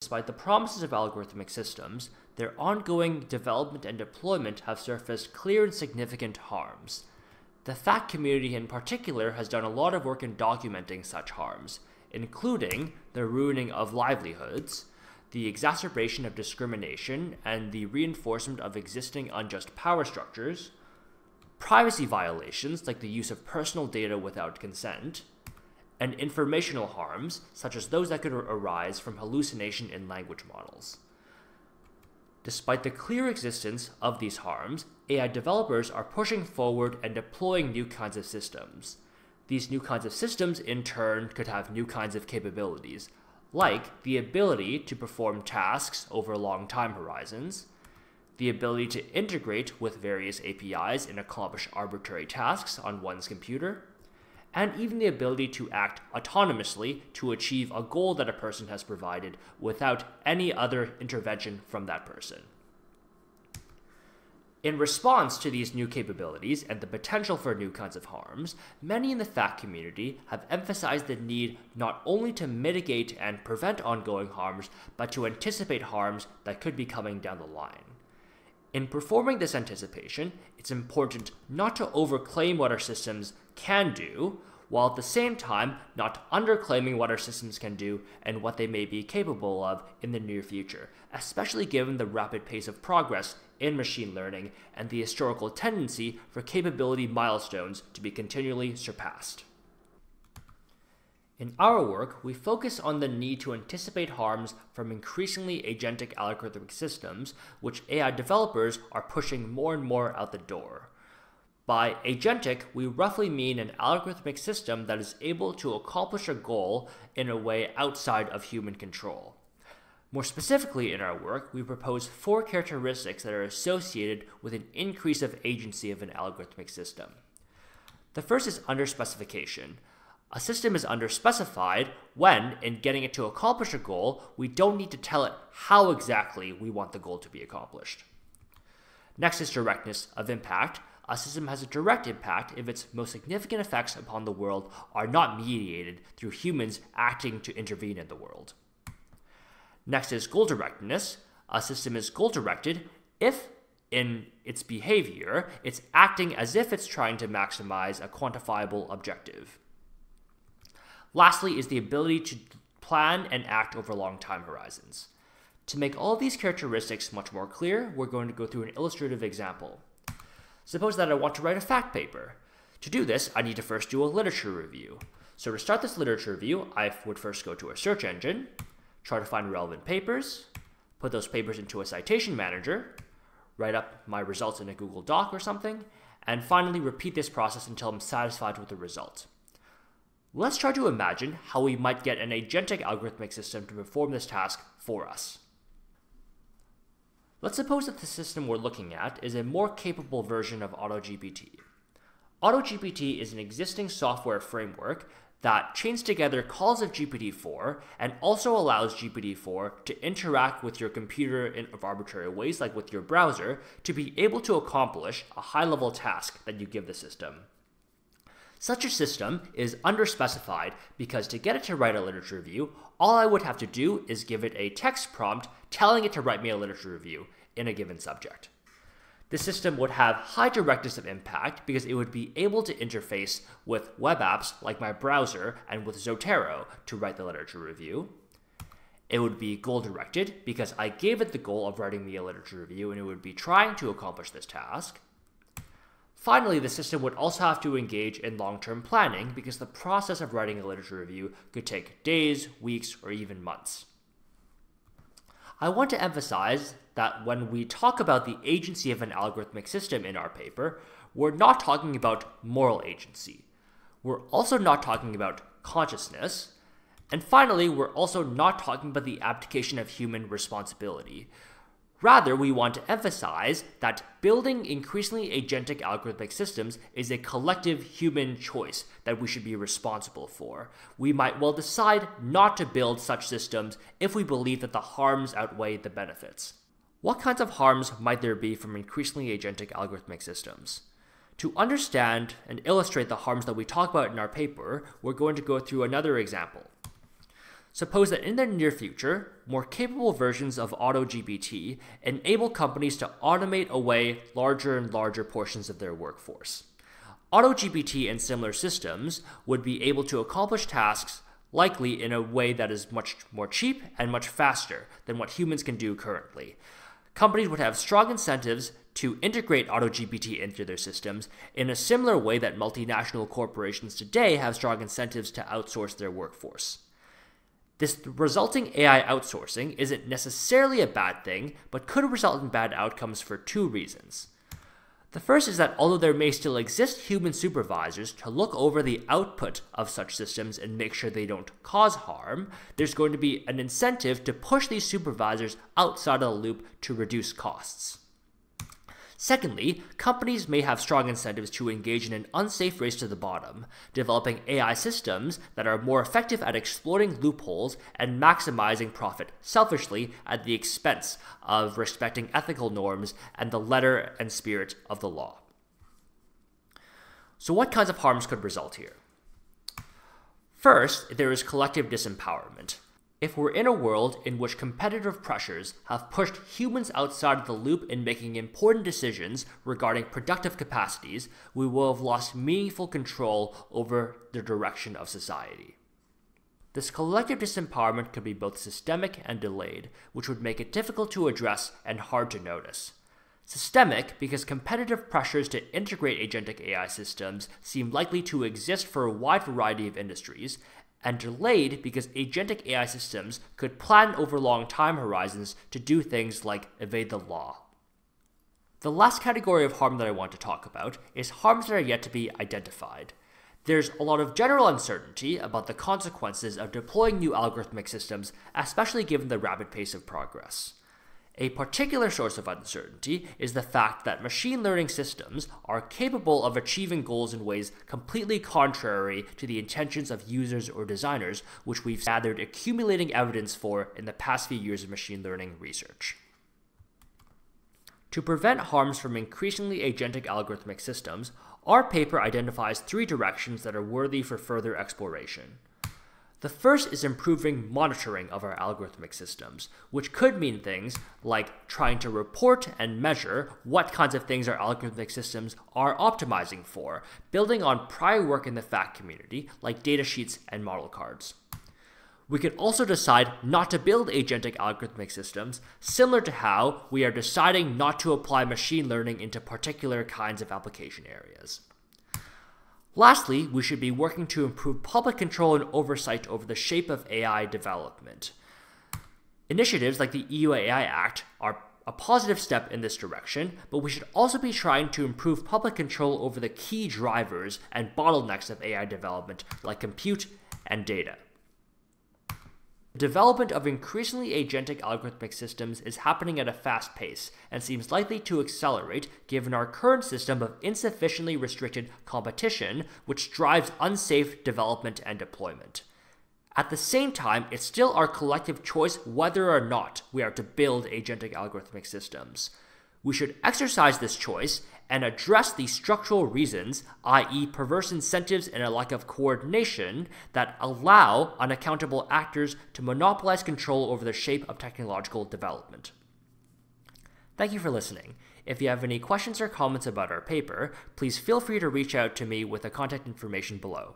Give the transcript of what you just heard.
Despite the promises of algorithmic systems, their ongoing development and deployment have surfaced clear and significant harms. The fact community in particular has done a lot of work in documenting such harms, including the ruining of livelihoods, the exacerbation of discrimination and the reinforcement of existing unjust power structures, privacy violations like the use of personal data without consent, and informational harms such as those that could arise from hallucination in language models. Despite the clear existence of these harms, AI developers are pushing forward and deploying new kinds of systems. These new kinds of systems, in turn, could have new kinds of capabilities, like the ability to perform tasks over long time horizons, the ability to integrate with various APIs and accomplish arbitrary tasks on one's computer, and even the ability to act autonomously to achieve a goal that a person has provided without any other intervention from that person. In response to these new capabilities and the potential for new kinds of harms, many in the fact community have emphasized the need not only to mitigate and prevent ongoing harms, but to anticipate harms that could be coming down the line. In performing this anticipation, it's important not to overclaim what our systems can do, while at the same time not underclaiming what our systems can do and what they may be capable of in the near future, especially given the rapid pace of progress in machine learning and the historical tendency for capability milestones to be continually surpassed. In our work, we focus on the need to anticipate harms from increasingly agentic algorithmic systems, which AI developers are pushing more and more out the door. By agentic, we roughly mean an algorithmic system that is able to accomplish a goal in a way outside of human control. More specifically in our work, we propose 4 characteristics that are associated with an increase of agency of an algorithmic system. The first is underspecification. A system is underspecified when, in getting it to accomplish a goal, we don't need to tell it how exactly we want the goal to be accomplished. Next is directness of impact. A system has a direct impact if its most significant effects upon the world are not mediated through humans acting to intervene in the world. Next is goal-directedness. A system is goal-directed if, in its behavior, it's acting as if it's trying to maximize a quantifiable objective. Lastly is the ability to plan and act over long time horizons. To make all of these characteristics much more clear, we're going to go through an illustrative example. Suppose that I want to write a fact paper. To do this, I need to first do a literature review. So to start this literature review, I would first go to a search engine, try to find relevant papers, put those papers into a citation manager, write up my results in a Google Doc or something, and finally repeat this process until I'm satisfied with the result. Let's try to imagine how we might get an agentic algorithmic system to perform this task for us. Let's suppose that the system we're looking at is a more capable version of AutoGPT. AutoGPT is an existing software framework that chains together calls of GPT-4 and also allows GPT-4 to interact with your computer in arbitrary ways, like with your browser, to be able to accomplish a high-level task that you give the system. Such a system is underspecified because to get it to write a literature review, all I would have to do is give it a text prompt telling it to write me a literature review in a given subject. The system would have high directness of impact because it would be able to interface with web apps like my browser and with Zotero to write the literature review. It would be goal-directed because I gave it the goal of writing me a literature review and it would be trying to accomplish this task. Finally, the system would also have to engage in long-term planning because the process of writing a literature review could take days, weeks, or even months. I want to emphasize that when we talk about the agency of an algorithmic system in our paper, we're not talking about moral agency. We're also not talking about consciousness. And finally, we're also not talking about the abdication of human responsibility. Rather, we want to emphasize that building increasingly agentic algorithmic systems is a collective human choice that we should be responsible for. We might well decide not to build such systems if we believe that the harms outweigh the benefits. What kinds of harms might there be from increasingly agentic algorithmic systems? To understand and illustrate the harms that we talk about in our paper, we're going to go through another example. Suppose that in the near future, more capable versions of AutoGPT enable companies to automate away larger and larger portions of their workforce. AutoGPT and similar systems would be able to accomplish tasks likely in a way that is much more cheap and much faster than what humans can do currently. Companies would have strong incentives to integrate AutoGPT into their systems in a similar way that multinational corporations today have strong incentives to outsource their workforce. This resulting AI outsourcing isn't necessarily a bad thing, but could result in bad outcomes for two reasons. The first is that although there may still exist human supervisors to look over the output of such systems and make sure they don't cause harm, there's going to be an incentive to push these supervisors outside of the loop to reduce costs. Secondly, companies may have strong incentives to engage in an unsafe race to the bottom, developing AI systems that are more effective at exploiting loopholes and maximizing profit selfishly at the expense of respecting ethical norms and the letter and spirit of the law. So what kinds of harms could result here? First, there is collective disempowerment. If we're in a world in which competitive pressures have pushed humans outside of the loop in making important decisions regarding productive capacities, we will have lost meaningful control over the direction of society. This collective disempowerment could be both systemic and delayed, which would make it difficult to address and hard to notice. Systemic, because competitive pressures to integrate agentic AI systems seem likely to exist for a wide variety of industries, and delayed because agentic AI systems could plan over long time horizons to do things like evade the law. The last category of harm that I want to talk about is harms that are yet to be identified. There's a lot of general uncertainty about the consequences of deploying new algorithmic systems, especially given the rapid pace of progress. A particular source of uncertainty is the fact that machine learning systems are capable of achieving goals in ways completely contrary to the intentions of users or designers, which we've gathered accumulating evidence for in the past few years of machine learning research. To prevent harms from increasingly agentic algorithmic systems, our paper identifies three directions that are worthy for further exploration. The first is improving monitoring of our algorithmic systems, which could mean things like trying to report and measure what kinds of things our algorithmic systems are optimizing for, building on prior work in the fact community like datasheets and model cards. We could also decide not to build agentic algorithmic systems, similar to how we are deciding not to apply machine learning into particular kinds of application areas. Lastly, we should be working to improve public control and oversight over the shape of AI development. Initiatives like the EU AI Act are a positive step in this direction, but we should also be trying to improve public control over the key drivers and bottlenecks of AI development, like compute and data. The development of increasingly agentic algorithmic systems is happening at a fast pace and seems likely to accelerate given our current system of insufficiently restricted competition, which drives unsafe development and deployment. At the same time, it's still our collective choice whether or not we are to build agentic algorithmic systems. We should exercise this choice and address the structural reasons, i.e. perverse incentives and a lack of coordination, that allow unaccountable actors to monopolize control over the shape of technological development. Thank you for listening. If you have any questions or comments about our paper, please feel free to reach out to me with the contact information below.